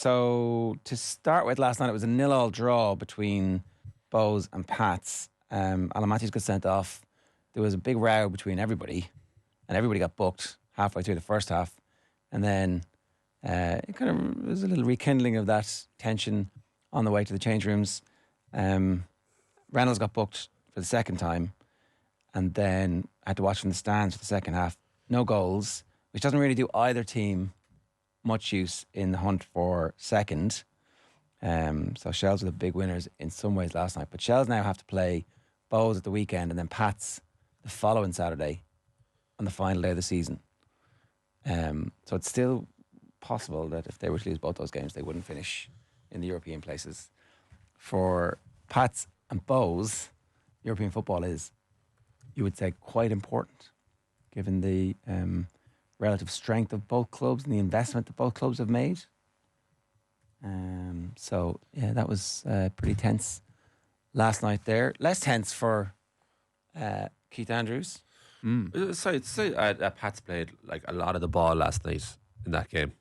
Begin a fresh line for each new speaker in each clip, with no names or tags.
So to start with, last night it was a 0-0 draw between Bows and Pats. Alan Matthews got sent off. There was a big row between everybody, and everybody got booked halfway through the first half. And then it kind of was a little rekindling of that tension on the way to the change rooms. Reynolds got booked for the second time, and then had to watch from the stands for the second half. No goals, which doesn't really do either team much use in the hunt for second. So Shells were the big winners in some ways last night. But Shells now have to play Bows at the weekend and then Pats the following Saturday on the final day of the season. So it's still possible that if they were to lose both those games, they wouldn't finish in the European places. For Pats and Bows, European football is, you would say, quite important, given the relative strength of both clubs and the investment that both clubs have made. So, yeah, that was pretty tense last night there. Less tense for Keith Andrews.
Sorry, Pats played like a lot of the ball last night in that game.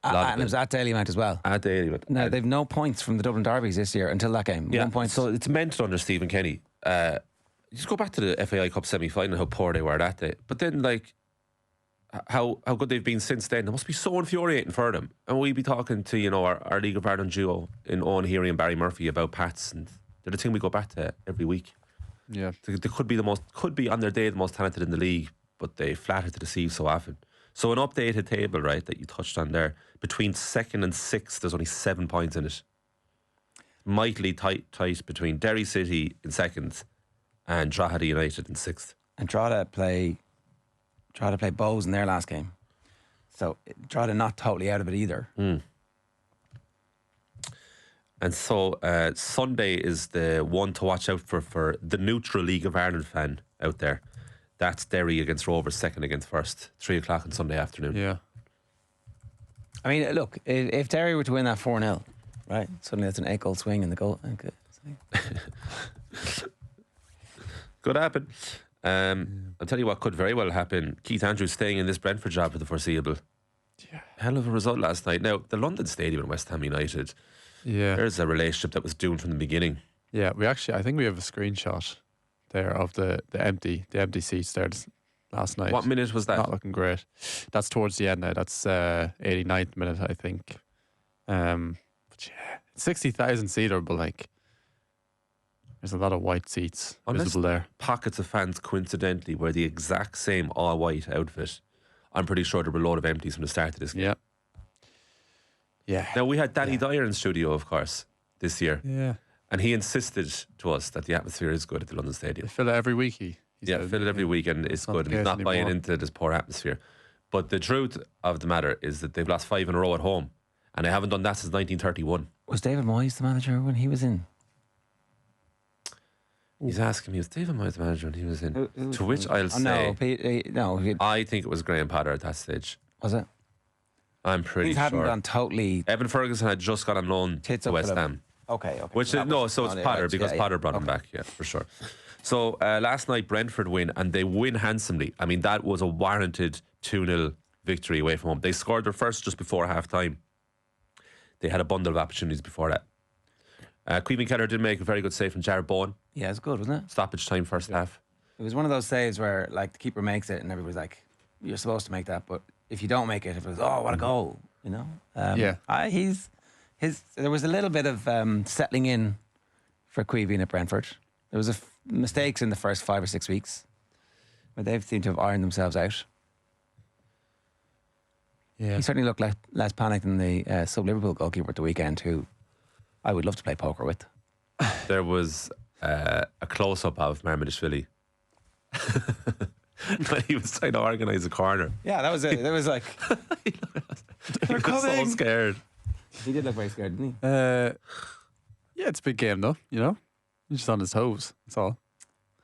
And it was at Dalymount as well.
At Dalymount.
Now, they've no points from the Dublin Derbies this year until that game.
Yeah,
1 point.
so it's meant under Stephen Kenny. Just go back to the FAI Cup semi-final, how poor they were that day. But then, like, how good they've been since then. It must be so infuriating for them. And we'd be talking to, our League of Ireland duo in Owen Heary and Barry Murphy about Pats, and they're the thing we go back to every week.
Yeah.
They could be on their day the most talented in the league, but they flatter to deceive so often. So an updated table, right, that you touched on there, between second and sixth, there's only 7 points in it. Mightily tight between Derry City in second and Drogheda United in sixth.
And Drogheda play Bows in their last game. So Drogheda not totally out of it either.
And so Sunday is the one to watch out for the neutral League of Ireland fan out there. That's Derry against Rovers, second against first, 3 o'clock on Sunday afternoon.
Yeah.
I mean, look, if Derry were to win that 4-0, right, suddenly it's an 8-goal swing in the goal.
Could happen. I'll tell you what could very well happen. Keith Andrews staying in this Brentford job for the foreseeable.
Yeah.
Hell of a result last night. Now, the London Stadium and West Ham United, there's a relationship that was doomed from the beginning.
Yeah, I think we have a screenshot there of the empty seats there last night.
What minute was that?
Not looking great. That's towards the end now. That's 89th minute, I think. But yeah, 60,000 seater, but like, there's a lot of white seats visible there.
Pockets of fans coincidentally wear the exact same all white outfit, I'm pretty sure there were a load of empties from the start of this game.
Yeah.
Now, we had Danny Dyer in studio, of course, this year.
Yeah.
And he insisted to us that the atmosphere is good at the London Stadium.
They fill it every week. He said,
fill it every week and it's good. And he's not buying into this poor atmosphere. But the truth of the matter is that they've lost 5 in a row at home. And they haven't done that since 1931.
Was David Moyes the manager when he was in?
He's asking me, was David Moyes the manager when he was in? To which I'll say,
no.
I think it was Graham Potter at that stage.
Was it?
I'm pretty sure.
He hadn't gone totally...
Evan Ferguson had just got on loan to West Ham.
Okay.
So it's Potter, because Potter brought him back, for sure. So last night, Brentford win, and they win handsomely. I mean, that was a warranted 2-0 victory away from home. They scored their first just before half-time. They had a bundle of opportunities before that. Queven Keller did make a very good save from Jared Bowen.
Yeah, it's good, wasn't it?
Stoppage time first half.
It was one of those saves where, like, the keeper makes it and everybody's like, you're supposed to make that, but if you don't make it, it was, oh, what a goal, you know? There was a little bit of settling in for Queven at Brentford. There was mistakes in the first 5 or 6 weeks, but they've seemed to have ironed themselves out.
Yeah.
He certainly looked less panicked than the sub-Liverpool goalkeeper at the weekend, who I would love to play poker with.
There was a close-up of Marmadishvili when he was trying to organise a corner.
Yeah, that was it. There was like...
he was so scared.
He did look very scared, didn't he?
Yeah, it's a big game though, you know? He's just on his toes, that's all.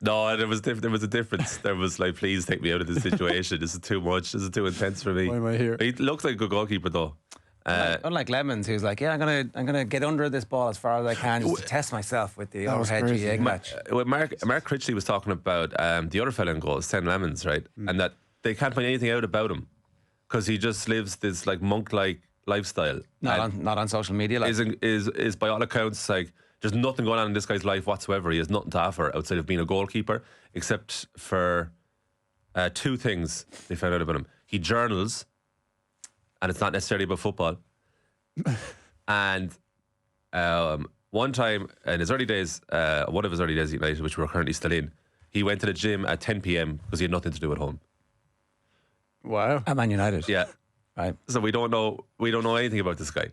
No, there was a difference. There was like, please take me out of this situation. This is too much. This is too intense for me.
Why am I here?
He looks like a good goalkeeper though.
Unlike Lemons, who's like, yeah, I'm gonna get under this ball as far as I can just to test myself with the overhead egg match.
Mark Critchley was talking about the other fella in goal, Ten Lemons, right? And that they can't find anything out about him because he just lives this like monk-like lifestyle.
Not on social media. Like.
Is by all accounts like there's nothing going on in this guy's life whatsoever. He has nothing to offer outside of being a goalkeeper, except for two things they found out about him. He journals, and it's not necessarily about football. And one time in his early days, one of his early days at United, which we're currently still in, he went to the gym at 10 p.m. because he had nothing to do at home.
Wow.
At Man United.
Yeah.
Right.
So we don't know anything about this guy.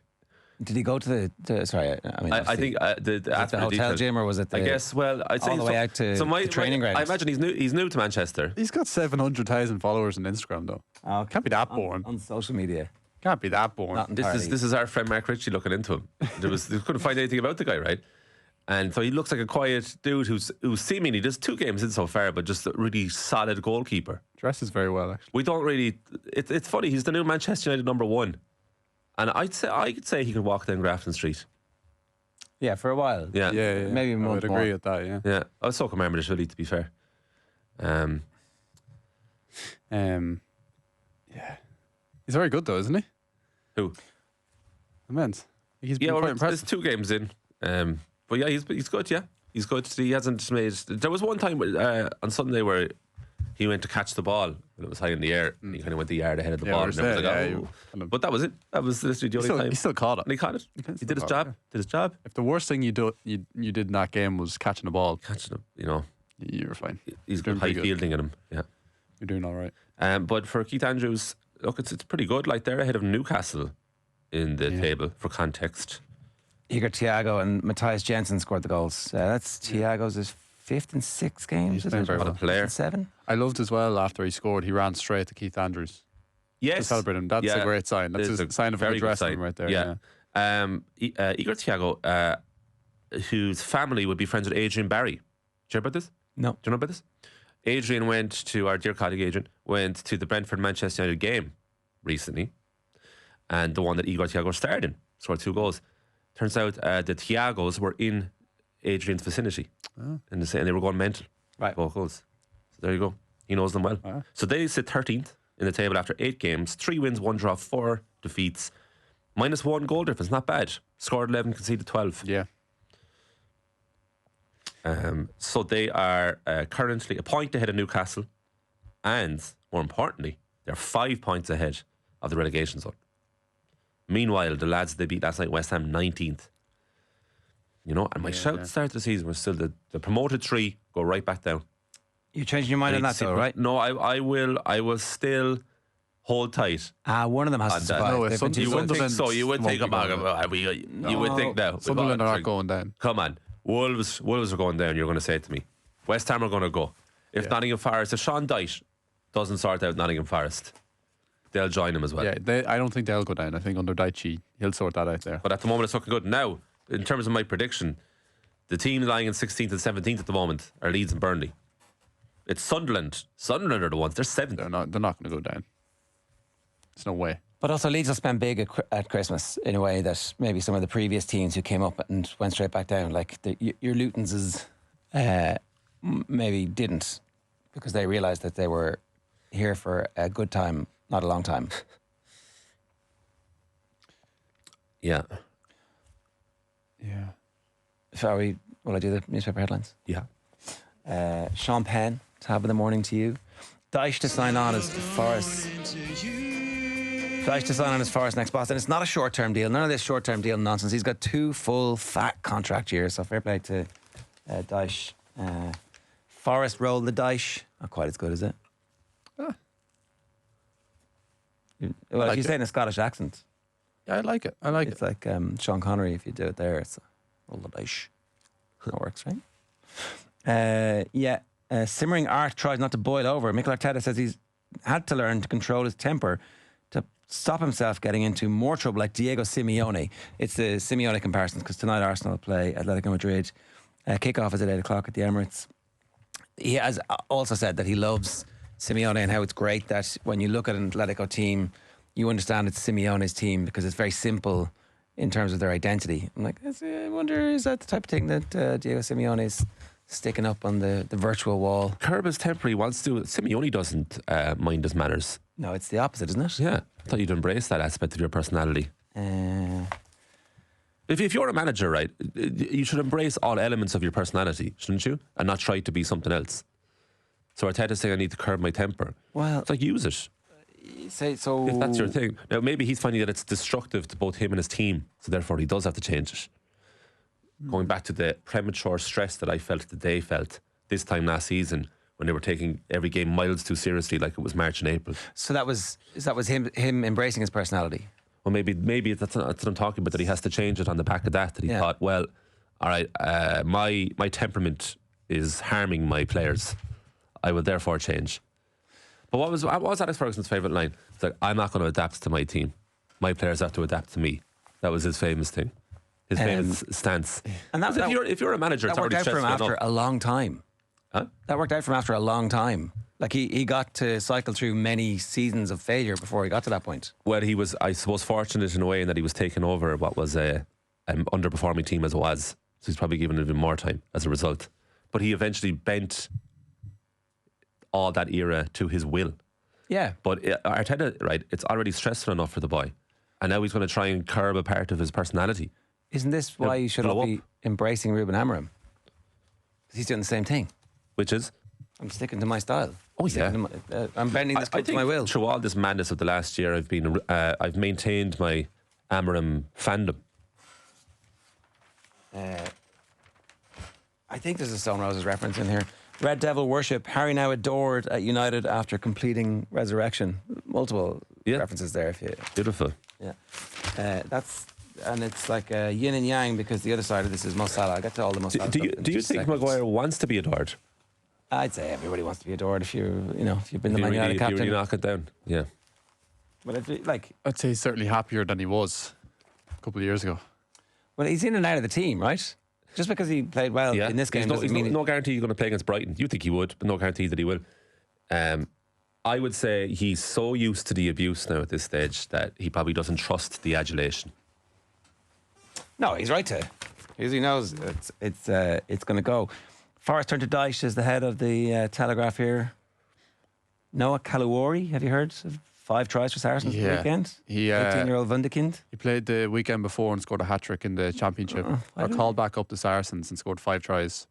Did he go to the sorry, I mean,
I think the
hotel
detail,
gym, or was it the,
I guess, well, I'd say
all the way out to the training ground?
I imagine he's new to Manchester.
He's got 700,000 followers on Instagram, though.
Oh,
Can't be that boring.
On social media.
Can't be that boring.
Not entirely.
This is our friend Mark Ritchie looking into him. They couldn't find anything about the guy, right? And so he looks like a quiet dude who's seemingly just 2 games in so far, but just a really solid goalkeeper.
Dresses very well, actually.
We don't really. It's funny. He's the new Manchester United number 1, and I could say he could walk down Grafton Street.
Yeah, for a while.
Yeah,
Maybe a month
I would agree with that. Yeah.
Yeah, I was so commemorative, really, to be fair.
Yeah, he's very good though, isn't he?
Who?
Immense. He's been quite
there's
impressive.
2 games in. But yeah, he's good. Yeah, he's good. He hasn't made. There was one time on Sunday where he went to catch the ball and it was high in the air, and he kind of went the yard ahead of the ball. And it was like, but that was it. That was literally the only time.
He still caught it.
And he caught it. He did his job. Did his job.
If the worst thing you did in that game was catching the ball,
Catching him,
you were fine.
he's
Doing
got high
pretty good.
fielding in him. Yeah.
You're doing all right.
But for Keith Andrews, look, it's pretty good. Like they're ahead of Newcastle in the table for context.
Igor Thiago and Matthias Jensen scored the goals. That's Thiago's 5th in 6 games.
He's playing very well.
What a player.
7.
I loved as well after he scored, he ran straight to Keith Andrews
Yes.
to celebrate him. That's a great sign. That's
It's
a sign of a
very
good
good
dressing
sign.
room right there.
Yeah. Igor Thiago, whose family would be friends with Adrian Barry. Do you hear about this?
No.
Do you know about this? Adrian went to, our dear colleague Adrian, went to the Brentford Manchester United game recently, and the one that Igor Thiago starred in, scored 2 goals. Turns out the Thiagos were in Adrian's vicinity, and they were going mental.
Right.
Both goals. So there you go. He knows them well.
Wow.
So they sit 13th in the table after 8 games, 3 wins, 1 draw, 4 defeats, -1 goal difference. Not bad. Scored 11, conceded 12.
Yeah.
So they are currently a point ahead of Newcastle, and more importantly, they're 5 points ahead of the relegation zone. Meanwhile, the lads they beat last night, West Ham, 19th. And my shout at the start of the season was still the promoted 3 go right back down.
You're changing your mind on that, though, right?
No, I will still hold tight.
One of them has to survive.
No,
They've been too
You
good.
would think so. You would think
about
you would think now.
Sunderland are not going down.
Come on, Wolves are going down. You're going to say it to me. West Ham are going to go. If Nottingham Forest, if Sean Dyche doesn't sort out Nottingham Forest, they'll join him as well.
Yeah, I don't think they'll go down. I think under Daichi, he'll sort that out there.
But at the moment, it's looking good. Now, in terms of my prediction, the team lying in 16th and 17th at the moment are Leeds and Burnley. It's Sunderland. Sunderland are the ones. They're 7th.
They're not going to go down. There's no way.
But also Leeds will spend big at Christmas in a way that maybe some of the previous teams who came up and went straight back down, like your Lutons maybe didn't, because they realised that they were here for a good time, not a long time.
Yeah.
Yeah.
Will I do the newspaper headlines?
Yeah.
Sean Penn, top of the morning to you. Dyche to sign on as Forest. Dyche to sign on as Forest next boss. And it's not a short-term deal. None of this short-term deal nonsense. He's got 2 full, fat contract years. So fair play to Dyche. Forest rolled the Dyche. Not quite as good, is it?
Ah.
Well, if you say it in a Scottish accent.
Yeah, I like it. I like
It's like Sean Connery, if you do it there. It's roll the Dyche. That works, right? Simmering art tries not to boil over. Mikel Arteta says he's had to learn to control his temper to stop himself getting into more trouble like Diego Simeone. It's the Simeone comparisons because tonight Arsenal play Atletico Madrid. Kickoff is at 8 o'clock at the Emirates. He has also said that he loves Simeone and how it's great that when you look at an Atletico team, you understand it's Simeone's team because it's very simple in terms of their identity. I'm like, I wonder, is that the type of thing that Diego Simeone's sticking up on the virtual wall?
Curb his temper. He wants to. Simeone doesn't mind his manners.
No, it's the opposite, isn't it?
Yeah. I thought you'd embrace that aspect of your personality. If you're a manager, right, you should embrace all elements of your personality, shouldn't you? And not try to be something else. So Arteta's saying I need to curb my temper.
Well,
it's like, use it.
So
if that's your thing. Now, maybe he's finding that it's destructive to both him and his team, so therefore he does have to change it. Going back to the premature stress that I felt that they felt this time last season when they were taking every game miles too seriously, like it was March and April.
So that was him embracing his personality.
Well, maybe that's what I'm talking about. That he has to change it on the back of that. That he thought, well, all right, my temperament is harming my players. I will therefore change. But what was Alex Ferguson's favourite line? It's like, I'm not going to adapt to my team. My players have to adapt to me. That was his famous thing. His famous stance. And if you're a manager,
that worked out for him after a long time.
Huh?
That worked out for him after a long time. Like he got to cycle through many seasons of failure before he got to that point.
Well, he was, I suppose, fortunate in a way in that he was taking over what was an underperforming team as it was. So he's probably given it even more time as a result. But he eventually bent all that era to his will.
Yeah.
But Arteta, right, it's already stressful enough for the boy. And now he's going to try and curb a part of his personality.
Isn't this why you should be embracing Ruben Amorim? Because he's doing the same thing.
Which is?
I'm sticking to my style.
Oh, yeah.
I'm bending this to my will.
Through all this madness of the last year, I've maintained my Amorim fandom.
I think there's a Stone Roses reference in here. Red Devil worship. Harry now adored at United after completing Resurrection. Multiple references there.
Beautiful.
Yeah. And it's like yin and yang, because the other side of this is Mo Salah. I get to all the Mo Salah.
Do you think Maguire wants to be adored?
I'd say everybody wants to be adored if you've been the Man United captain.
If you really knock it down, yeah.
But
I'd say he's certainly happier than he was a couple of years ago.
Well, he's in and out of the team, right? Just because he played well in this game doesn't mean
no guarantee he's going to play against Brighton. You think he would, but no guarantee that he will. I would say he's so used to the abuse now at this stage that he probably doesn't trust the adulation.
No, he's right to. Because he knows it's going to go. Forrest turned to Dyche as the head of the Telegraph here. Noah Kaluori, have you heard? 5 tries for Saracens the weekend. 18-year-old Wunderkind.
He played the weekend before and scored a hat-trick in the championship. I called back up the Saracens and scored 5 tries.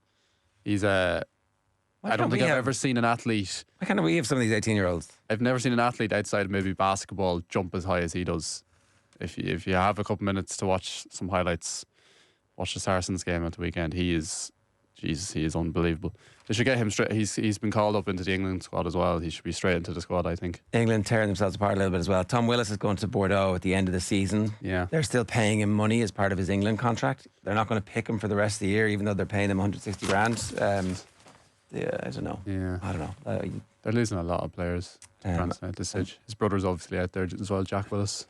He's I don't think I've ever seen an athlete.
Why can't we have some of these 18-year-olds?
I've never seen an athlete outside of maybe basketball jump as high as he does. If you have a couple minutes to watch some highlights, watch the Saracens game at the weekend. He is unbelievable. They should get him straight. He's been called up into the England squad as well. He should be straight into the squad, I think.
England tearing themselves apart a little bit as well. Tom Willis is going to Bordeaux at the end of the season.
Yeah.
They're still paying him money as part of his England contract. They're not going to pick him for the rest of the year, even though they're paying him 160 grand. I don't know.
Yeah.
I don't know.
They're losing a lot of players to France now at this stage. His brother's obviously out there as well, Jack Willis.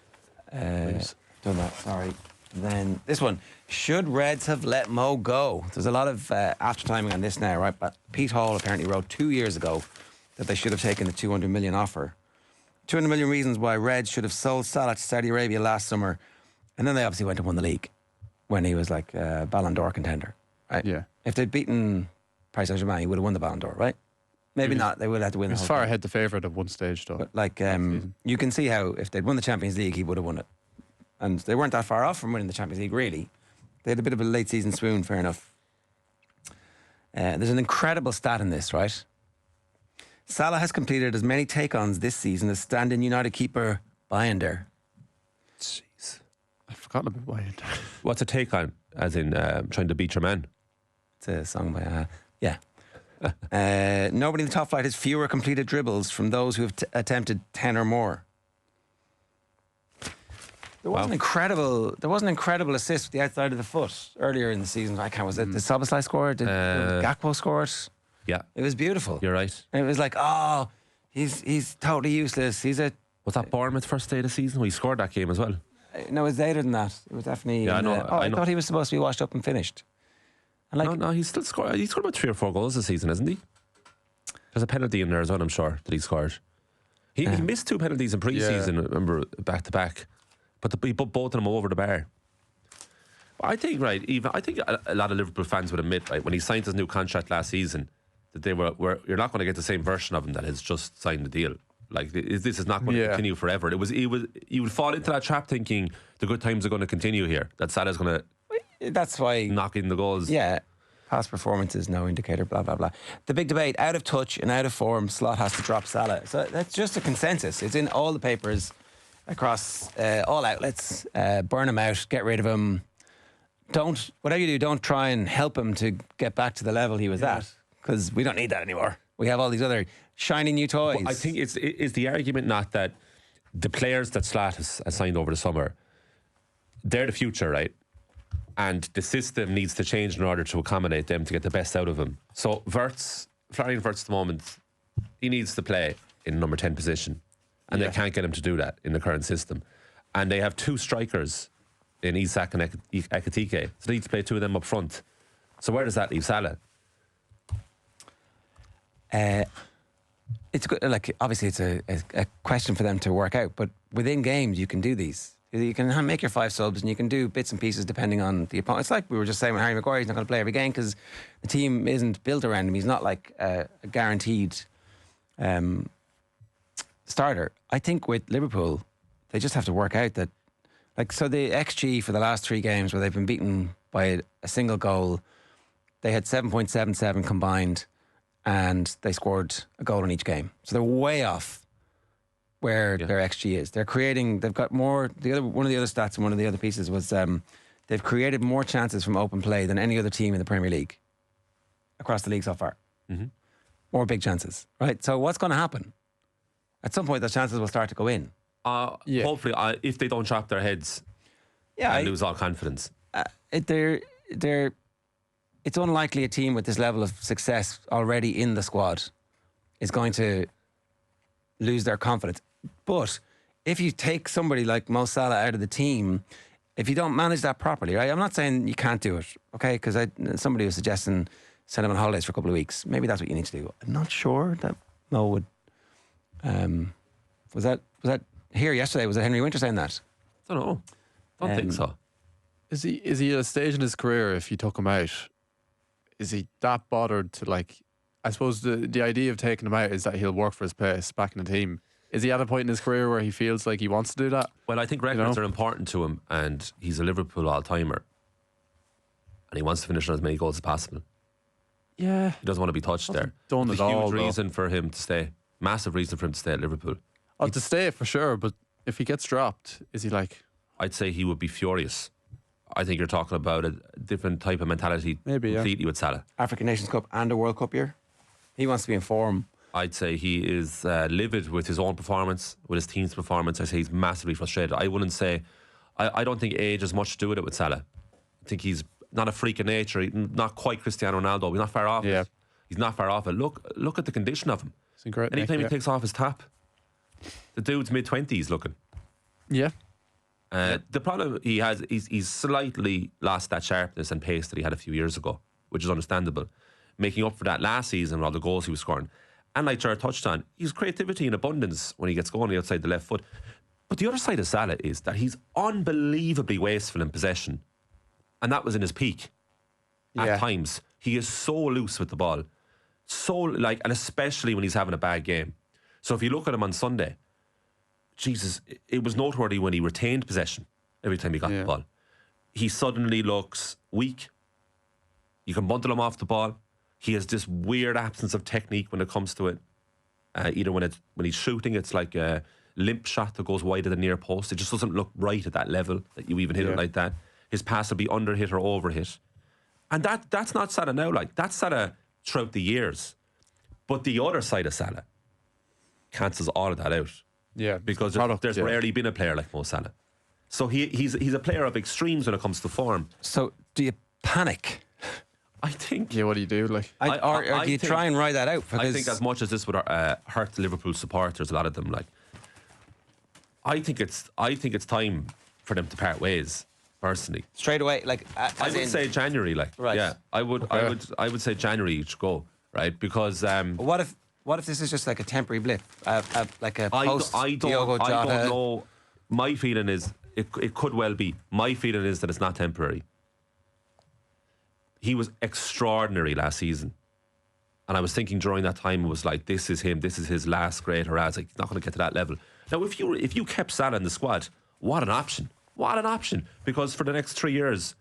Done that, sorry. Then this one. Should Reds have let Mo go? There's a lot of after timing on this now, right? But Pete Hall apparently wrote 2 years ago that they should have taken the 200 million offer. 200 million reasons why Reds should have sold Salah to Saudi Arabia last summer. And then they obviously went and won the league when he was like a Ballon d'Or contender, right?
Yeah.
If they'd beaten Paris Saint-Germain, he would have won the Ballon d'Or, right? Maybe not. They would have to win the whole
He was far
thing.
ahead the favourite at one stage, though.
But like, you can see how if they'd won the Champions League, he would have won it. And they weren't that far off from winning the Champions League, really. They had a bit of a late season swoon, fair enough. There's an incredible stat in this, right? Salah has completed as many take-ons this season as stand-in United keeper Binder.
Jeez.
I've forgotten about Binder.
What's a take-on? As in trying to beat your man?
It's a song by, nobody in the top flight has fewer completed dribbles from those who have attempted 10 or more. There was an incredible assist with the outside of the foot earlier in the season. I can't. Was it the Szoboszlai score? Did Gakpo score it?
Yeah,
it was beautiful.
You're right.
And it was like, he's totally useless.
Was that Bournemouth first day of the season? He scored that game as well.
No, it was later than that. It was definitely.
Yeah, I know.
I thought he was supposed to be washed up and finished. And
no, he's still scored. He scored about 3 or 4 goals this season, hasn't he? There's a penalty in there as well, I'm sure, that he scored. He missed 2 penalties in pre-season. Remember, back to back. But he put both of them over the bar. I think, right, I think a lot of Liverpool fans would admit, right, when he signed his new contract last season, that they were you're not going to get the same version of him that has just signed the deal. Like this is not going to continue forever. You would fall into that trap thinking the good times are going to continue here. That Salah's going
to. That's why
knock in the goals.
Yeah, past performance is no indicator. Blah blah blah. The big debate: out of touch and out of form, Slot has to drop Salah. So that's just a consensus. It's in all the papers across all outlets. Burn him out. Get rid of him. Whatever you do, don't try and help him to get back to the level he was at, because we don't need that anymore. We have all these other shiny new toys.
But I think it's the argument not that the players that Slot has signed over the summer, they're the future, right? And the system needs to change in order to accommodate them to get the best out of them. So Florian Wirtz at the moment, he needs to play in number 10 position, and they can't get him to do that in the current system. And they have two strikers in Isak and Ekitike, so they need to play two of them up front. So where does that leave Salah?
It's good. Like, obviously, it's a question for them to work out. But within games, you can do these. You can make your 5 subs, and you can do bits and pieces depending on the opponent. It's like we were just saying with Harry Maguire. He's not going to play every game because the team isn't built around him. He's not like a guaranteed starter. I think with Liverpool, they just have to work out that. Like, so the XG for the last 3 games where they've been beaten by a single goal, they had 7.77 combined, and they scored a goal in each game. So they're way off where their XG is. They've got more. One of the other stats and one of the other pieces was they've created more chances from open play than any other team in the Premier League across the league so far. Mm-hmm. More big chances, right? So what's going to happen? At some point, those chances will start to go in.
Hopefully, if they don't chop their heads, and lose all confidence.
It's unlikely a team with this level of success already in the squad is going to lose their confidence. But if you take somebody like Mo Salah out of the team, if you don't manage that properly, right? I'm not saying you can't do it, okay? Because somebody was suggesting send him on holidays for a couple of weeks. Maybe that's what you need to do. I'm not sure that Mo would. Was that here yesterday? Was it Henry Winter saying that?
I don't know. Don't think so.
Is he at a stage in his career, if you took him out, is he that bothered to, like, I suppose the idea of taking him out is that he'll work for his place back in the team. Is he at a point in his career where he feels like he wants to do that?
Well, I think records are important to him, and he's a Liverpool all-timer, and he wants to finish on as many goals as possible.
Yeah.
He doesn't want to be touched there.
Done
There's
it
a
all,
huge reason for him to stay. Massive reason for him to stay at Liverpool.
To stay for sure, but if he gets dropped, is he like...
I'd say he would be furious. I think you're talking about a different type of mentality completely with Salah.
African Nations Cup and a World Cup year. He wants to be in form.
I'd say he is livid with his own performance, with his team's performance. I say he's massively frustrated. I wouldn't say... I don't think age has much to do with it with Salah. I think he's not a freak of nature. He's not quite Cristiano Ronaldo. He's not far off it. He's not far off it. Look at the condition of him. Anytime he takes off his top, the dude's mid-20s looking.
Yeah.
The problem he has is he's slightly lost that sharpness and pace that he had a few years ago, which is understandable. Making up for that last season with all the goals he was scoring. And like Ger touched on, he's creativity in abundance when he gets going outside the left foot. But the other side of Salah is that he's unbelievably wasteful in possession. And that was in his peak. At times. He is so loose with the ball. And especially when he's having a bad game. So if you look at him on Sunday, Jesus, it was noteworthy when he retained possession every time he got the ball. He suddenly looks weak. You can bundle him off the ball. He has this weird absence of technique when it comes to it. Either when he's shooting, it's like a limp shot that goes wide of the near post. It just doesn't look right at that level that you even hit it like that. His pass will be under hit or over hit. And that's not Salah now. Like, that's Salah throughout the years. But the other side of Salah cancels all of that out.
Yeah,
because there's rarely been a player like Mo Salah. So he's a player of extremes when it comes to form.
So do you panic?
I think.
Yeah, what do you do? Like,
or do you try and ride that out?
I think as much as this would hurt Liverpool supporters, a lot of them, like, I think it's time for them to part ways. Personally,
straight away, like
I would say January, like I would say January should go, right? Because
what if this is just like a temporary blip, like a post Diogo Jota?
I don't know. My feeling is it could well be. My feeling is that it's not temporary. He was extraordinary last season. And I was thinking during that time, it was like, this is him, this is his last great hurrah. It's like, he's not going to get to that level. Now, if you kept Salah in the squad, what an option. What an option. Because for the next 3 years,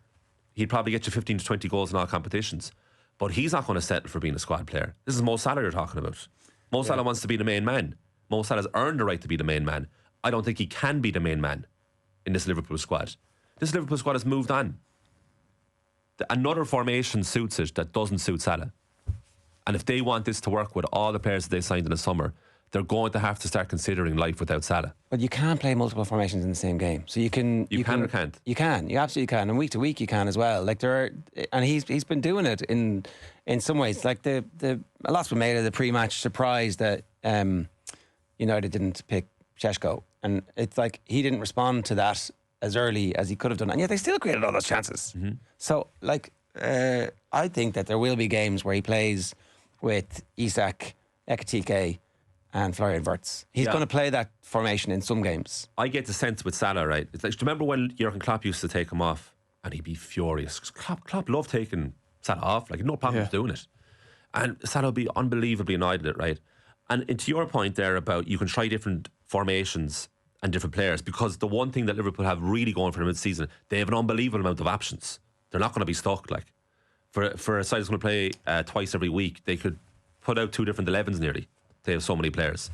he'd probably get you 15 to 20 goals in all competitions. But he's not going to settle for being a squad player. This is Mo Salah you're talking about. Mo Salah wants to be the main man. Mo Salah's earned the right to be the main man. I don't think he can be the main man in this Liverpool squad. This Liverpool squad has moved on. Another formation suits it that doesn't suit Salah. And if they want this to work with all the players that they signed in the summer, they're going to have to start considering life without Salah.
But you can play multiple formations in the same game. So you can...
You can or can't?
You can. You absolutely can. And week to week you can as well. Like there are... And he's been doing it in some ways. Like a lot's been made of the pre-match surprise that United didn't pick Šeško. And it's like he didn't respond to that as early as he could have done. And yet they still created all those chances. Mm-hmm. So, like, I think that there will be games where he plays with Isak, Ekitike and Florian Wirtz. He's going to play that formation in some games.
I get the sense with Salah, right? It's like, do you remember when Jurgen Klopp used to take him off and he'd be furious? Klopp loved taking Salah off. Like, no problem with doing it. And Salah would be unbelievably annoyed at it, right? And to your point there about you can try different formations and different players, because the one thing that Liverpool have really going for them this season, they have an unbelievable amount of options. They're not going to be stuck. Like, for a side that's going to play twice every week, they could put out 2 different 11s nearly. They have so many players.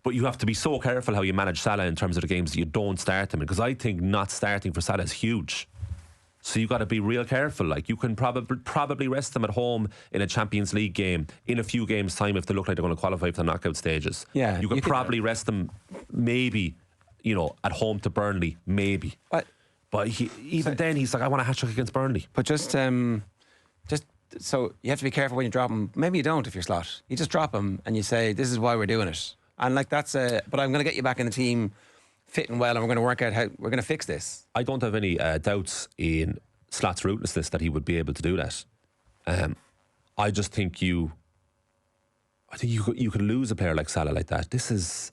But you have to be so careful how you manage Salah in terms of the games that you don't start him in, because I think not starting for Salah is huge. So you got to be real careful. Like, you can probably rest them at home in a Champions League game in a few games' time if they look like they're going to qualify for the knockout stages.
Yeah,
you could probably rest them maybe, at home to Burnley, maybe. But then he's like, I want a hat-trick against Burnley.
But just so you have to be careful when you drop him. Maybe you don't if you're Slot. You just drop him and you say, this is why we're doing it. And like but I'm going to get you back in the team fitting well, and we're going to work out how we're going to fix this.
I don't have any doubts in Slot's ruthlessness that he would be able to do that. I just think you could lose a player like Salah like that. It's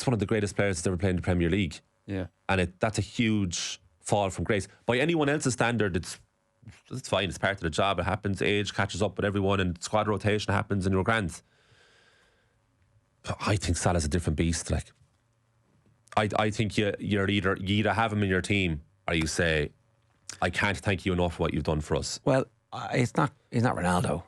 one of the greatest players that's ever played in the Premier League.
Yeah,
and that's a huge fall from grace. By anyone else's standard, it's fine. It's part of the job. It happens. Age catches up with everyone, and squad rotation happens, and you're grand. But I think Salah's a different beast. Like, I think you either have him in your team or you say, I can't thank you enough for what you've done for us.
Well, he's not Ronaldo.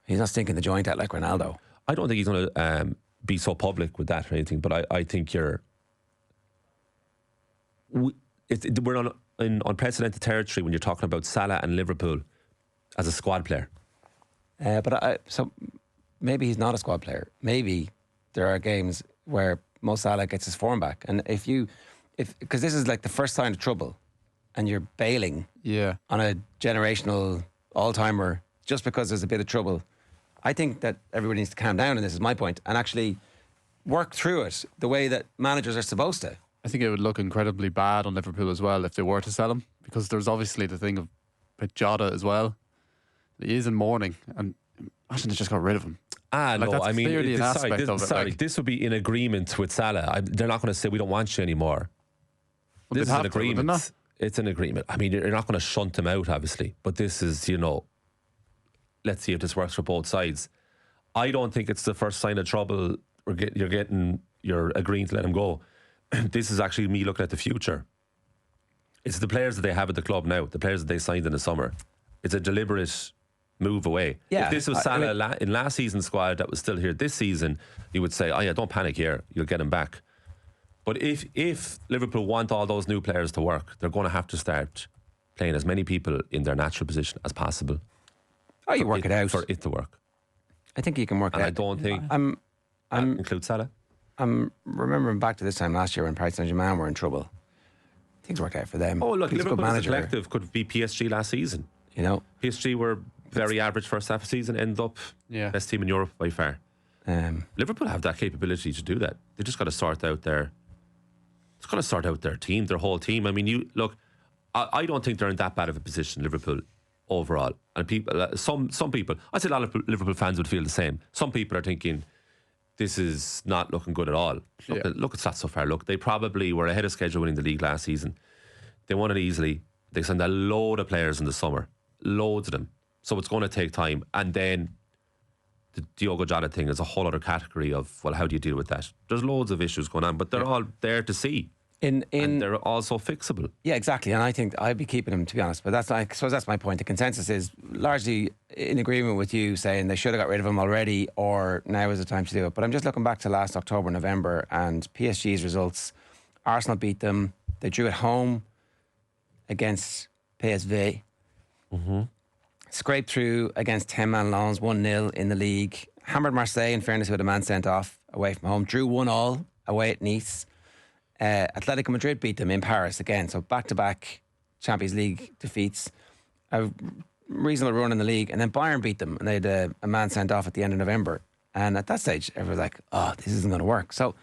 He's not stinking the joint out like Ronaldo.
I don't think he's going to be so public with that or anything, but I think we're on unprecedented territory when you're talking about Salah and Liverpool as a squad player.
So maybe he's not a squad player. Maybe there are games where Mo Salah gets his form back, and because this is like the first sign of trouble, and you're bailing on a generational all-timer just because there's a bit of trouble. I think that everybody needs to calm down, and this is my point, and actually work through it the way that managers are supposed to.
I think it would look incredibly bad on Liverpool as well if they were to sell him, because there's obviously the thing of Jota as well. He is in mourning, and imagine they just got rid of him.
No, I mean,
this
would be in agreement with Salah. They're not going to say we don't want you anymore.
Well,
this is an agreement. It's an agreement. I mean, you're not going to shunt him out, obviously, but this is, let's see if this works for both sides. I don't think it's the first sign of trouble. You're agreeing to let him go. This is actually me looking at the future. It's the players that they have at the club now, the players that they signed in the summer. It's a deliberate move away. Yeah, if this was Salah in last season's squad that was still here this season, you would say, don't panic here, you'll get him back. But if Liverpool want all those new players to work, they're going to have to start playing as many people in their natural position as possible.
You work it out.
For it to work.
I think you can work it out.
I don't think include Salah.
I'm remembering back to this time last year when Paris Saint-Germain were in trouble. Things worked out for them.
Oh, look, Liverpool as a collective could be PSG last season. PSG were very average first half of the season, end up best team in Europe by far. Liverpool have that capability to do that. They just got to sort out their team, their whole team. I mean, I don't think they're in that bad of a position, Liverpool, overall. And people, some people, I'd say a lot of Liverpool fans would feel the same. Some people are thinking, this is not looking good at all. Look at stats so far. Look, they probably were ahead of schedule winning the league last season. They won it easily. They signed a load of players in the summer. Loads of them. So it's going to take time. And then the Diogo Jota thing is a whole other category of, well, how do you deal with that? There's loads of issues going on, but they're all there to see. And they're also fixable.
Yeah, exactly. And I think I'd be keeping him, to be honest. But I suppose that's my point. The consensus is largely in agreement with you, saying they should have got rid of him already, or now is the time to do it. But I'm just looking back to last October, November, and PSG's results. Arsenal beat them. They drew at home against PSV. Scraped through against 10-man Lens, 1-0 in the league. Hammered Marseille, in fairness, with a man sent off away from home. Drew 1-1 away at Nice. Atletico Madrid beat them in Paris again. So back-to-back Champions League defeats. A reasonable run in the league. And then Bayern beat them, and they had a man sent off at the end of November. And at that stage, everyone was like, oh, this isn't going to work. So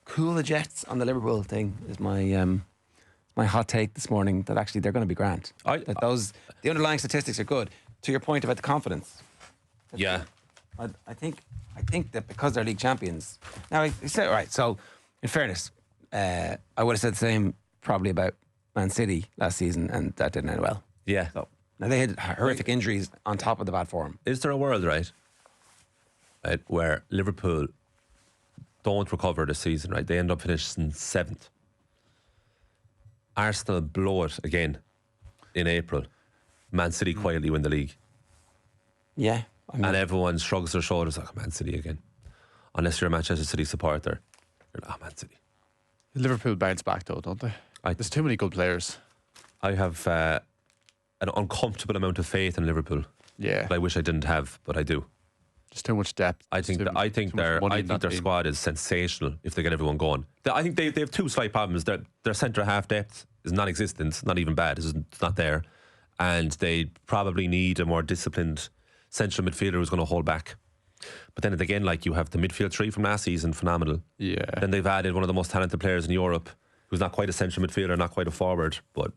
cool the Jets on the Liverpool thing is my hot take this morning, that actually they're going to be grand. The underlying statistics are good. To your point about the confidence.
Yeah.
I think that because they're league champions. Now, I said, all right, so in fairness, I would have said the same probably about Man City last season, and that didn't end well.
Yeah.
So now they had horrific injuries on top of the bad form.
Is there a world, right, where Liverpool don't recover this season, right? They end up finishing 7th. Arsenal blow it again in April. Man City quietly win the league.
Yeah.
And everyone shrugs their shoulders like, Man City again. Unless you're a Manchester City supporter, you're like, Man City.
Liverpool bounce back though, don't they? There's too many good players.
I have an uncomfortable amount of faith in Liverpool.
Yeah.
That I wish I didn't have, but I do.
There's too much depth.
I think their squad is sensational if they get everyone going. I think they have two slight problems. Their centre half depth is non-existent, not even bad. It's not there, and they probably need a more disciplined central midfielder who's going to hold back. But then again, like, you have the midfield three from last season, phenomenal.
Yeah.
Then they've added one of the most talented players in Europe, who's not quite a central midfielder, not quite a forward, but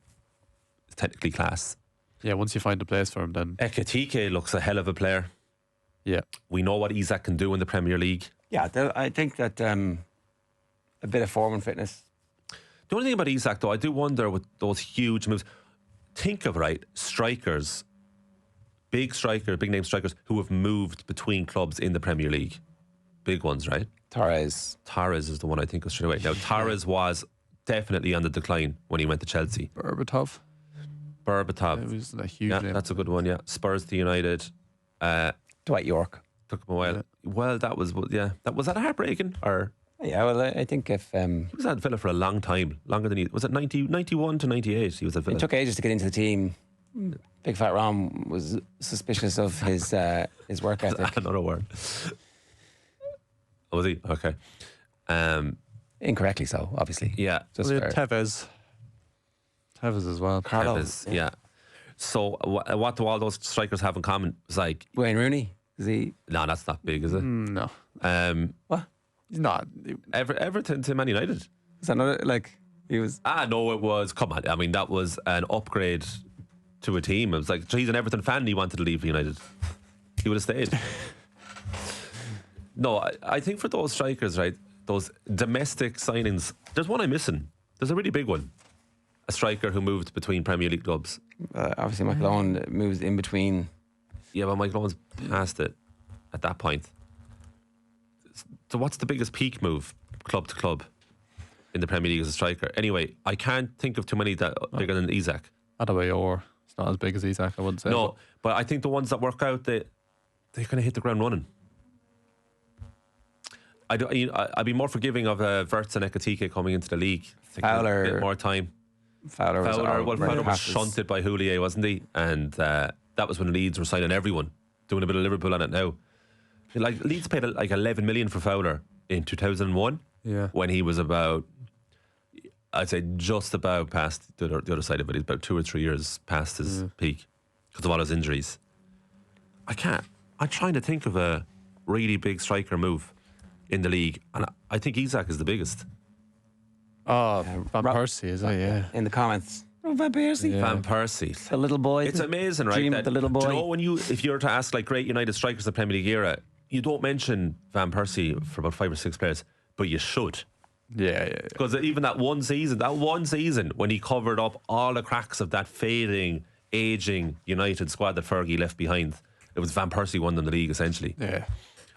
is technically class.
Yeah, once you find a place for him, then
Ekitike looks a hell of a player.
Yeah.
We know what Isak can do in the Premier League.
Yeah, I think that a bit of form and fitness.
The only thing about Isak, though, I do wonder with those huge moves. Think of, right, strikers, big name strikers who have moved between clubs in the Premier League. Big ones, right?
Torres
is the one I think of straight away. Now, Torres was definitely on the decline when he went to Chelsea.
Berbatov.
It
was a huge name.
That's a good one, yeah. Spurs to United.
Dwight York.
Took him a while. Yeah. Well, that was that heartbreaking? Or
yeah, well, I think if
he was at Villa for a long time, longer than was it 91 to 98? He was at Villa.
It took ages to get into the team. Big Fat Rom was suspicious of his work ethic.
Another word. Oh, was he? Okay.
Incorrectly so, obviously.
Yeah.
Tevez as well.
Carlos. Yeah. So what do all those strikers have in common? It's like
Wayne Rooney. Is he?
No, that's not big, is it?
No.
What?
He's not.
Everton to Man United.
Is that not like he was?
No, it was. Come on. I mean, that was an upgrade to a team. It was like, he's an Everton fan and he wanted to leave United. He would have stayed. No, I think for those strikers, right, those domestic signings, there's one I'm missing. There's a really big one. A striker who moved between Premier League clubs.
Obviously, Michael Owen moves in between.
Yeah, but Michael Owen's past it at that point. So what's the biggest peak move, club to club, in the Premier League as a striker? Anyway, I can't think of too many that bigger than Isak.
Adebayor. It's not as big as Isak, I wouldn't say.
No, but I think the ones that work out, they're going to hit the ground running. I'd be more forgiving of Wirtz and Ekitike coming into the league.
Fowler.
A bit more time.
Fowler
was shunted by Houllier, wasn't he? And that was when Leeds were signing everyone, doing a bit of Liverpool on it now. Like, Leeds paid like 11 million for Fowler in 2001.
Yeah.
When he was about, I'd say just about past the other side of it. He's about 2 or 3 years past his peak because of all his injuries. I'm trying to think of a really big striker move in the league, and I think Isak is the biggest.
Oh, Van Persie, is it? Yeah.
In the comments. Oh, Van Persie.
Yeah.
Van Persie.
The little boy.
It's amazing, right?
Dream of the little boy.
Do you know if you were to ask like great United strikers of the Premier League era, you don't mention Van Persie for about 5 or 6 players, but you should.
Yeah.
Because even that one season when he covered up all the cracks of that fading, aging United squad that Fergie left behind, it was Van Persie won them the league essentially.
Yeah.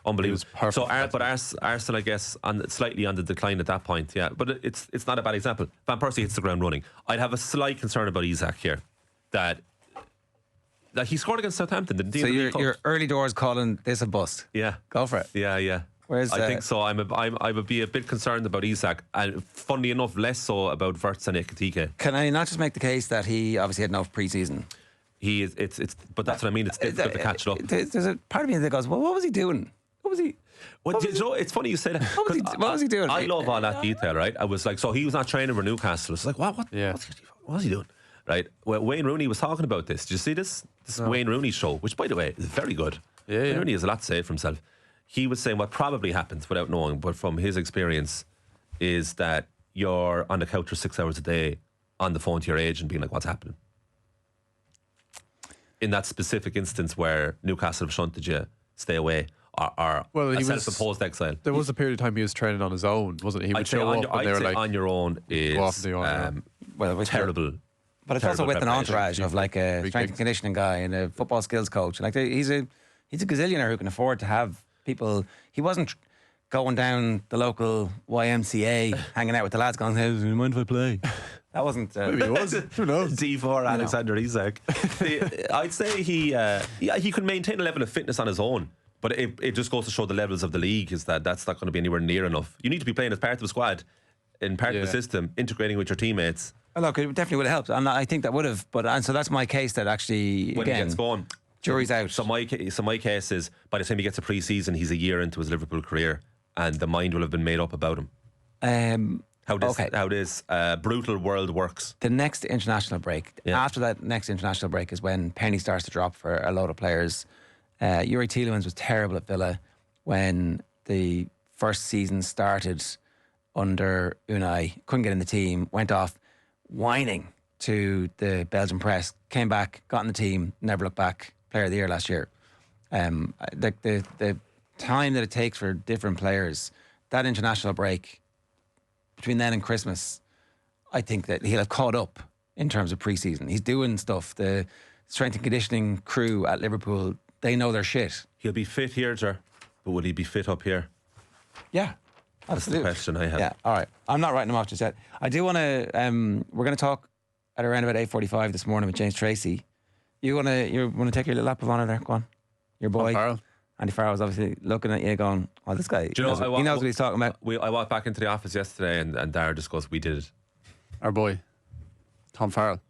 Unbelievable.
He was perfect
So,
for that
but Arsenal, I guess, slightly on the decline at that point. Yeah, but it's not a bad example. Van Persie hits the ground running. I'd have a slight concern about Isak here, that he scored against Southampton. Didn't he?
So you're early doors calling this a bust.
Yeah,
Go for it.
yeah. I think so. I would be a bit concerned about Isak, and funnily enough, less so about Wirtz and Ekitike.
Can I not just make the case that he obviously had no pre-season?
He is. But that's what I mean. It's difficult to catch it up.
There's a part of me that goes, well, what was he doing? What was he?
Well, you know, it's funny you say that.
What was he doing?
I love all that detail, right? I was like, so he was not training for Newcastle. It's like, what?
Yeah.
What was he doing? Right? Well, Wayne Rooney was talking about this. Did you see this? This Wayne Rooney show, which, by the way, is very good.
Yeah,
Wayne
yeah.
Rooney has a lot to say for himself. He was saying what probably happens without knowing, but from his experience, is that you're on the couch for 6 hours a day on the phone to your agent being like, what's happening? In that specific instance where Newcastle have shunted you, stay away, or
Well, he
a
was-
self-imposed exile.
There was a period of time he was training on his own, wasn't it? He would
I'd say,
show
on
up
your,
and they
I'd
were
say
like,
on your own is
go off on your own,
Well, with
terrible.
But it's also
terrible
with an
preparation.
entourage of like a
Big
strength and
things.
conditioning guy and a football skills coach. Like he's a gazillionaire who can afford to have people. He wasn't going down the local YMCA, hanging out with the lads, going, "Hey, do you mind if I play?" That wasn't.
maybe he was. Who knows?
D4 Alexander Isak. I'd say he could maintain a level of fitness on his own, but it just goes to show the levels of the league is that's not going to be anywhere near enough. You need to be playing as part of a squad, in part of the
Yeah.
system, integrating with your teammates.
Oh, look, it definitely would have helped. I think that would have. And so that's my case that actually
When he
again,
gets going,
jury's out.
So my case is by the time he gets to pre-season, he's a year into his Liverpool career, and the mind will have been made up about him. How this brutal world works.
The next international break.
Yeah.
After that next international break is when penny starts to drop for a load of players. Yuri Tielemans was terrible at Villa when the first season started under Unai. Couldn't get in the team. Went off whining to the Belgian press. Came back, got in the team. Never looked back. Player of the year last year. The time that it takes for different players, that international break between then and Christmas, I think that he'll have caught up in terms of pre-season. He's doing stuff. The strength and conditioning crew at Liverpool, they know their shit.
He'll be fit here, Ger, but will he be fit up here?
Yeah,
That's the
absolutely.
question I have.
Yeah, all right. I'm not writing him off just yet. I do want to. We're going to talk at around about 8:45 this morning with James Tracy. You want to take your little lap of honour there? Go on. Your boy.
Farrell.
Andy Farrell was obviously looking at you going, oh, this guy,
Do you know,
he knows what he's talking about.
I walked back into the office yesterday and Dara just goes, we did it.
Our boy, Tom Farrell.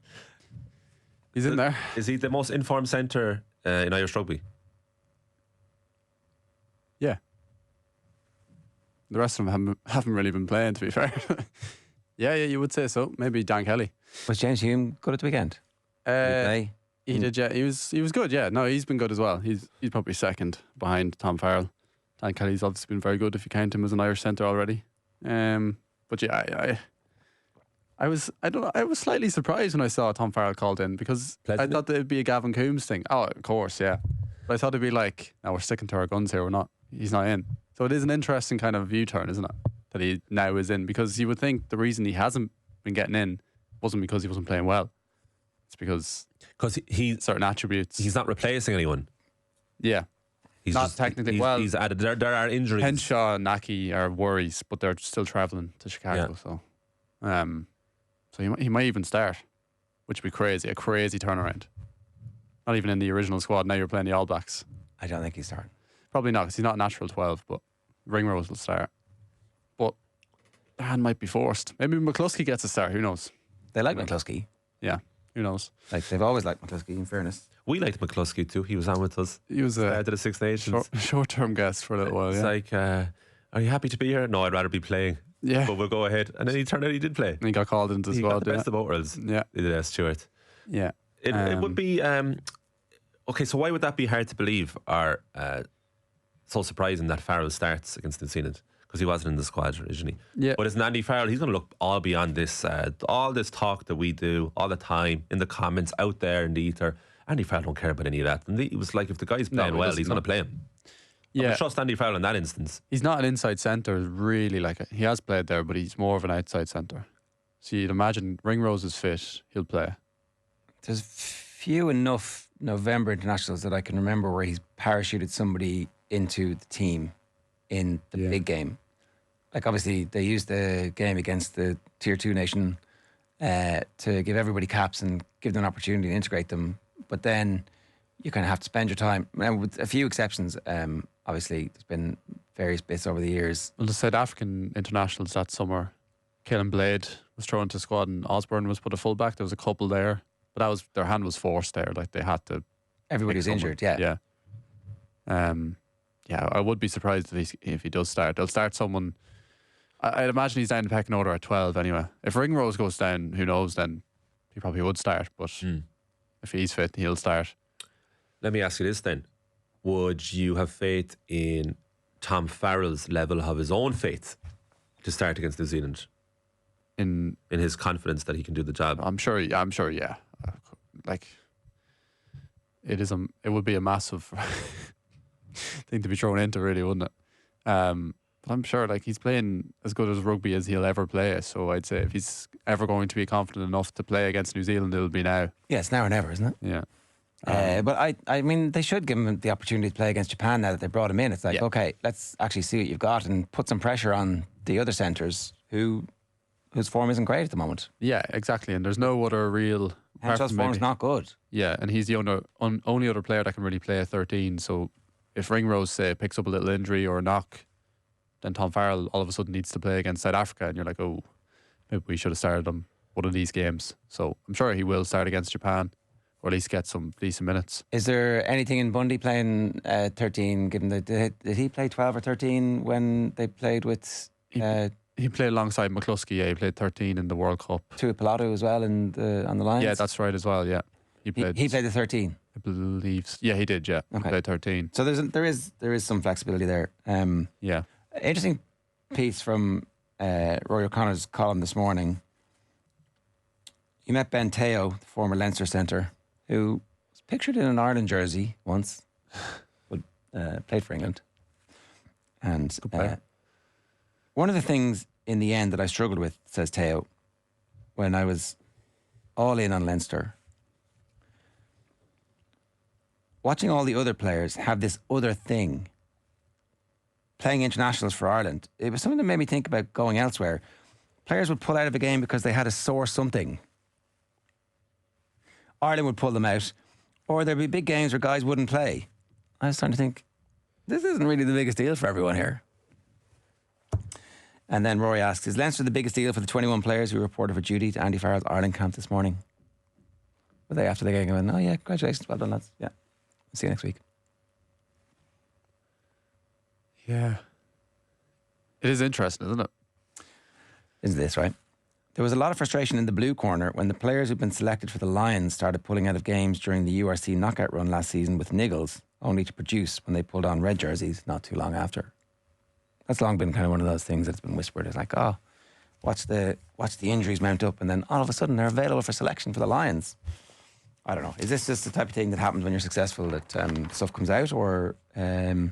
He's in there.
Is he the most informed centre in Irish rugby?
Yeah. The rest of them haven't really been playing, to be fair. yeah, you would say so. Maybe Dan Kelly.
Was James Hume good at the weekend? Did he play?
He did, yeah. He was good, yeah. No, he's been good as well. He's probably second behind Tom Farrell. Dan Kelly's obviously been very good if you count him as an Irish centre already. But yeah, I was slightly surprised when I saw Tom Farrell called in because I thought that it'd be a Gavin Coombs thing. Oh, of course, yeah. But I thought it'd be like, no, we're sticking to our guns here. He's not in. So it is an interesting kind of U-turn, isn't it? That he now is in, because you would think the reason he hasn't been getting in wasn't because he wasn't playing well. It's because
he
certain attributes.
he's not replacing anyone.
Yeah.
He's
Not technically. Well,
he's added. There are injuries.
Henshaw and Naki are worries, but they're still travelling to Chicago.
Yeah.
So he might even start, which would be crazy. A crazy turnaround. Not even in the original squad. Now you're playing the All Blacks.
I don't think he's starting.
Probably not, because he's not a natural 12, but Ringrose will start. But Dan might be forced. Maybe McCluskey gets a start. Who knows?
They like McCluskey.
Yeah, who knows?
Like, they've always liked McCluskey, in fairness.
We liked McCluskey too. He was on with us.
He was a
To the Six Nations.
short-term guest for a little while,
It's
yeah.
like, are you happy to be here? No, I'd rather be playing.
Yeah.
But we'll go ahead. And then he turned out he did play.
And he got called into the
He
squad,
got the
yeah.
best of both worlds.
Yeah.
He did, Stuart.
Yeah.
It would be okay. So why would that be hard to believe, or so surprising that Farrell starts against New Zealand? Because he wasn't in the squad originally.
Yeah.
But as Andy Farrell, he's going to look all beyond this, all this talk that we do all the time in the comments out there in the ether. Andy Farrell don't care about any of that. And he was like, if the guy's playing
he
well,
doesn't,
he's going to play him.
Yeah.
I trust Andy Farrell in that instance.
He's not an inside centre, really. Like, he has played there, but he's more of an outside centre. So you'd imagine Ringrose is fit, he'll play.
There's few enough November internationals that I can remember where he's parachuted somebody into the team in the big game. Like obviously they used the game against the Tier 2 nation to give everybody caps and give them an opportunity to integrate them. But then you kind of have to spend your time. Now, with a few exceptions, obviously there's been various bits over the years.
Well, the South African internationals that summer, Caelan Blade was thrown to squad and Osborne was put a fullback. There was a couple there, but that was their hand was forced there. Like they had to.
Everybody was injured. Yeah.
I would be surprised if he does start. They'll start someone. I'd imagine he's down the pecking order at 12 anyway. If Ringrose goes down, who knows? Then he probably would start. But if he's fit, he'll start.
Let me ask you this then: would you have faith in Tom Farrell's level of his own faith to start against New Zealand? In his confidence that he can do the job?
I'm sure. Yeah. Like it would be a massive thing to be thrown into, really, wouldn't it? But I'm sure, like, he's playing as good as rugby as he'll ever play. So I'd say if he's ever going to be confident enough to play against New Zealand, it'll be now.
Yeah, it's now or never, isn't it?
Yeah.
But I mean, they should give him the opportunity to play against Japan now that they brought him in. It's like, okay, let's actually see what you've got and put some pressure on the other centres whose form isn't great at the moment.
Yeah, exactly. And there's no other real.
Henshaw's form's not good.
Yeah, and he's the only other player that can really play a 13. So if Ringrose, say, picks up a little injury or a knock, then Tom Farrell all of a sudden needs to play against South Africa, and you're like, oh, maybe we should have started him one of these games. So I'm sure he will start against Japan, or at least get some decent minutes.
Is there anything in Bundy playing 13? Given did he play 12 or 13 when they played with?
He played alongside McCluskey. Yeah, he played 13 in the World Cup.
Tuipulotu as well on the Lions.
Yeah, that's right as well. Yeah,
he played the 13.
I believe. Yeah, he did. Yeah,
okay.
He played 13.
So there is some flexibility there.
Yeah.
Interesting piece from Rory O'Connor's column this morning. You met Ben Teo, the former Leinster centre, who was pictured in an Ireland jersey once, but played for England. And one of the things in the end that I struggled with, says Teo, when I was all in on Leinster, watching all the other players have this other thing, playing internationals for Ireland, it was something that made me think about going elsewhere. Players would pull out of a game because they had a sore something. Ireland would pull them out, or there'd be big games where guys wouldn't play. I was starting to think, this isn't really the biggest deal for everyone here. And then Rory asks, is Leinster the biggest deal for the 21 players who reported for duty to Andy Farrell's Ireland camp this morning? Were they after the game going, oh yeah, congratulations, well done lads. Yeah, see you next week.
Yeah. It is interesting, isn't it?
Is this right? There was a lot of frustration in the blue corner when the players who'd been selected for the Lions started pulling out of games during the URC knockout run last season with niggles, only to produce when they pulled on red jerseys not too long after. That's long been kind of one of those things that's been whispered. It's like, oh, watch the injuries mount up, and then all of a sudden they're available for selection for the Lions. I don't know. Is this just the type of thing that happens when you're successful, that stuff comes out, or how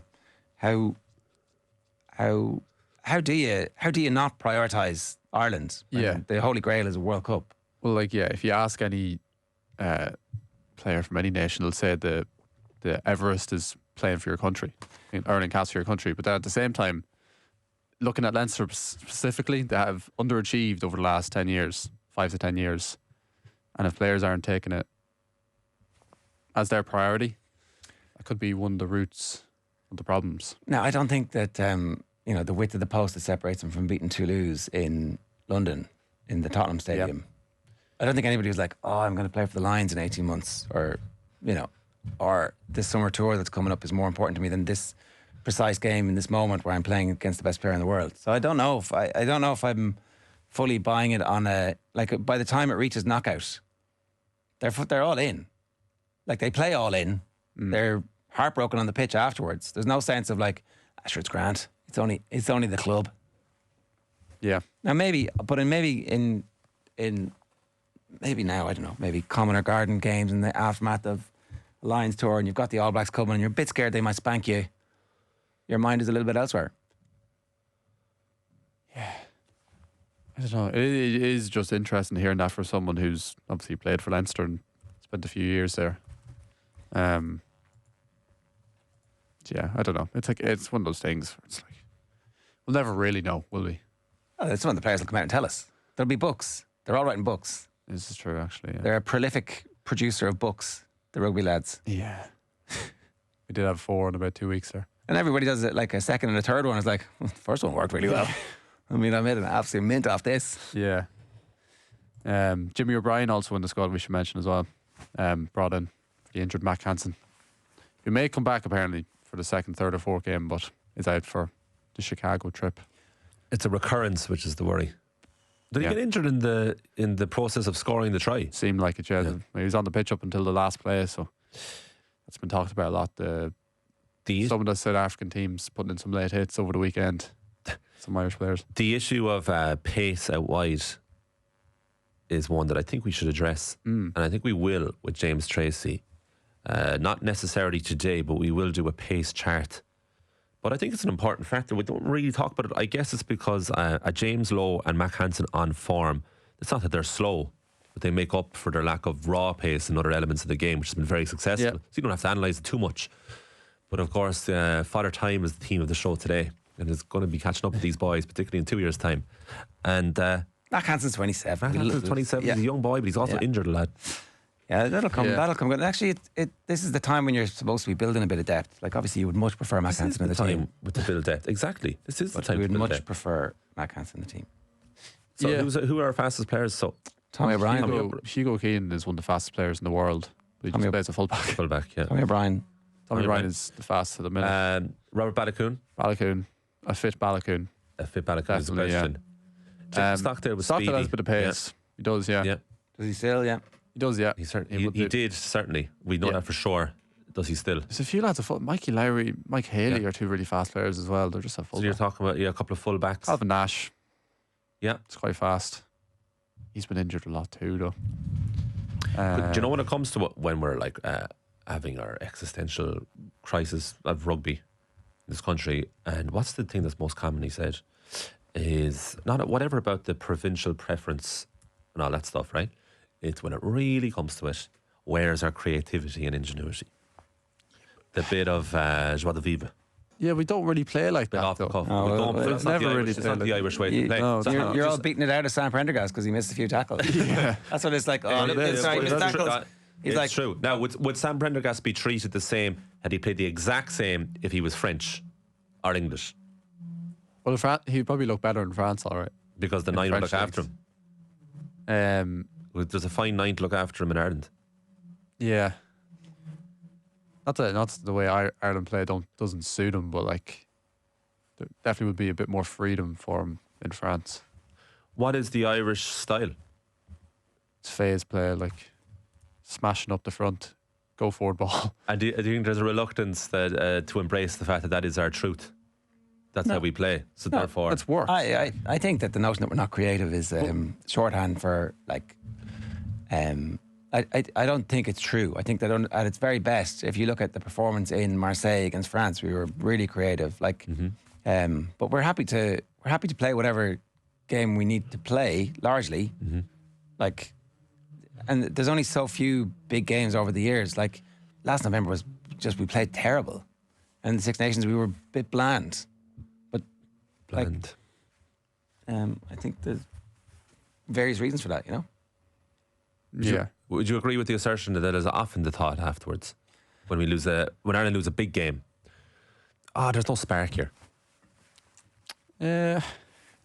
do you not prioritise Ireland when the Holy Grail is a World Cup?
Well, like, yeah, if you ask any player from any nation, they'll say the Everest is playing for your country, earning caps for your country. But then at the same time, looking at Leinster specifically, they have underachieved over the last 10 years, 5 to 10 years. And if players aren't taking it as their priority, that could be one of the roots of the problems.
Now, I don't think that the width of the post that separates them from beating Toulouse in London in the Tottenham Stadium. Yep. I don't think anybody was like, oh, I'm going to play for the Lions in 18 months, or this summer tour that's coming up is more important to me than this precise game in this moment where I'm playing against the best player in the world. So I don't know if I'm fully buying it on by the time it reaches knockout, they're all in. Like, they play all in. They're heartbroken on the pitch afterwards. There's no sense of like, sure, it's grand. It's only the club.
Yeah.
Now maybe now, I don't know, maybe Commoner Garden games in the aftermath of the Lions tour, and you've got the All Blacks coming and you're a bit scared they might spank you. Your mind is a little bit elsewhere.
Yeah. I don't know. It is just interesting hearing that for someone who's obviously played for Leinster and spent a few years there. Yeah, I don't know. It's one of those things. Where it's like we'll never really know, will we?
Oh, some of the players will come out and tell us. There'll be books. They're all writing books.
This is true, actually. Yeah.
They're a prolific producer of books, the rugby lads.
Yeah. We did have 4 in about 2 weeks there.
And everybody does it like a second and a third one. It's like, well, the first one worked really well. I mean, I made an absolute mint off this.
Yeah. Jimmy O'Brien also in the squad, we should mention as well. Brought in for the injured Mac Hansen, who may come back apparently for the second, third, or fourth game, but is out for the Chicago trip.
It's a recurrence, which is the worry. Did he get injured in the process of scoring the try?
Seemed like it, yeah. He was on the pitch up until the last play, so that's been talked about a lot. Some of the South African teams putting in some late hits over the weekend. Some Irish players.
The issue of pace out wide is one that I think we should address, and I think we will with James Tracy. Not necessarily today, but we will do a pace chart. But I think it's an important factor. We don't really talk about it. I guess it's because a James Lowe and Mac Hansen on form, it's not that they're slow, but they make up for their lack of raw pace in other elements of the game, which has been very successful.
Yeah.
So you don't have to analyse it too much. But of course, Father Time is the theme of the show today, and is going to be catching up with these boys, particularly in 2 years' time. And
Mac Hansen's 27.
Mac Hansen's 27.
Yeah.
He's a young boy, but he's also injured a lot.
Yeah, that'll come.
Yeah.
That'll come good. And actually, this is the time when you're supposed to be building a bit of depth. Like, obviously, you would much prefer Mac Hansen in the team.
With the build depth. Exactly. This is the time
We
to
would
build
much
depth.
prefer Mac Hansen in the team.
So
Yeah.
who are our fastest players? So
Tommy O'Brien.
Hugo Keane is one of the fastest players in the world. But he just plays a fullback.
fullback, yeah.
Tommy O'Brien.
Tommy Ryan is the fastest at the minute.
Robert Balakoon.
Balakoon, a fit Balakoon.
A fit Balakoon is a
Definitely,
question. James Stockdale was speedy.
Stockdale has a bit of pace. He does, yeah.
Yeah.
Does he still? Yeah.
He does, yeah.
He did, certainly. We know that for sure. Does he still?
There's a few lads of Mikey Lowry, Mike Haley are two really fast players as well. They're just a full.
So you're talking about a couple of full backs.
Calvin Nash.
Yeah.
It's quite fast. He's been injured a lot too, though.
But do you know when it comes to when we're like having our existential crisis of rugby in this country, and what's the thing that's most commonly said is not whatever about the provincial preference and all that stuff, right? It's when it really comes to it, where's our creativity and ingenuity? The bit of joie de vivre.
Yeah, we don't really play like that,
Off the
though.
cuff.
it's never really
It's not the Irish way to play.
No,
You're all beating it out of Sam Prendergast because he missed a few tackles.
Yeah.
That's what it's like. Oh,
It's
sorry, he missed tackles. He's like,
true. Now, would Sam Prendergast be treated the same had he played the exact same if he was French or English?
Well, he'd probably look better in France, all right.
Because the nine would look after him. There's a fine nine to look after him in Ireland.
Yeah. Not the way Ireland play doesn't suit him, but like there definitely would be a bit more freedom for him in France.
What is the Irish style?
It's phase play, like smashing up the front, go forward ball.
And do you think there's a reluctance that to embrace the fact that is our truth? That's how we play. So therefore,
That's work.
I think that the notion that we're not creative is shorthand for like. I don't think it's true. I think that at its very best, if you look at the performance in Marseille against France, we were really creative. Like, but we're happy to play whatever game we need to play. Largely, like, and there's only so few big games over the years. Like last November was just we played terrible, and the Six Nations we were a bit bland. But
bland.
I think there's various reasons for that. You know.
Yeah.
Would you agree with the assertion that is often the thought afterwards when when Ireland lose a big game? There's no spark here.
Do you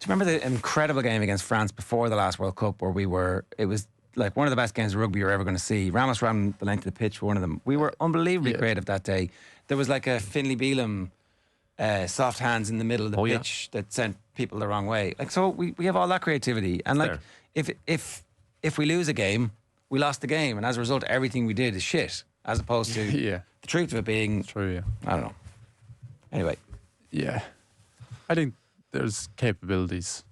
remember the incredible game against France before the last World Cup where it was like one of the best games of rugby you're ever going to see. Ramos ran the length of the pitch for one of them. We were unbelievably creative that day. There was like a Finlay Beelum soft hands in the middle of the pitch that sent people the wrong way. Like, so we have all that creativity. And like, if we lose a game, we lost the game, and as a result, everything we did is shit. As opposed to the truth of it being
true. Yeah,
I don't know. Anyway,
yeah, I think there's capabilities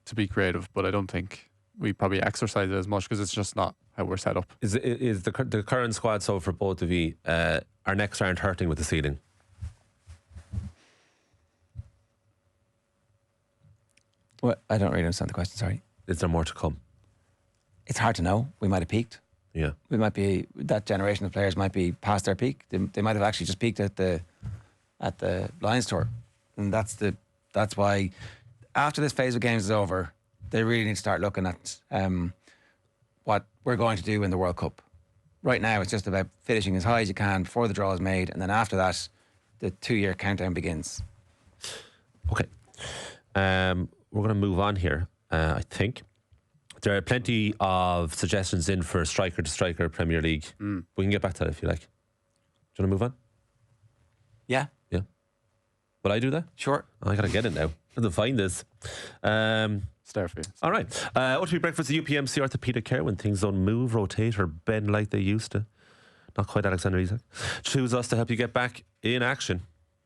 to be creative, but I don't think we probably exercise it as much because it's just not how we're set up.
Is the current squad so for both of you? Our necks aren't hurting with the ceiling.
what? I don't really understand the question. Sorry.
Is there more to come?
It's hard to know. We might have peaked.
Yeah.
We might be, that generation of players might be past their peak. They might have actually just peaked at the at the Lions Tour, and that's why after this phase of games is over, they really need to start looking at what we're going to do in the World Cup. Right now, it's just about finishing as high as you can before the draw is made, and then after that, the 2-year countdown begins.
Okay. We're going to move on here, I think. There are plenty of suggestions in for striker to striker Premier League. We can get back to that if you like. Do you want to move on?
Yeah.
Yeah. Will I do that?
Sure.
I got to get it now. I have to find this.
Start for you.
All right. What should be breakfast at UPMC orthopedic care when things don't move, rotate, or bend like they used to? Not quite Alexander Isak. Choose us to help you get back in action.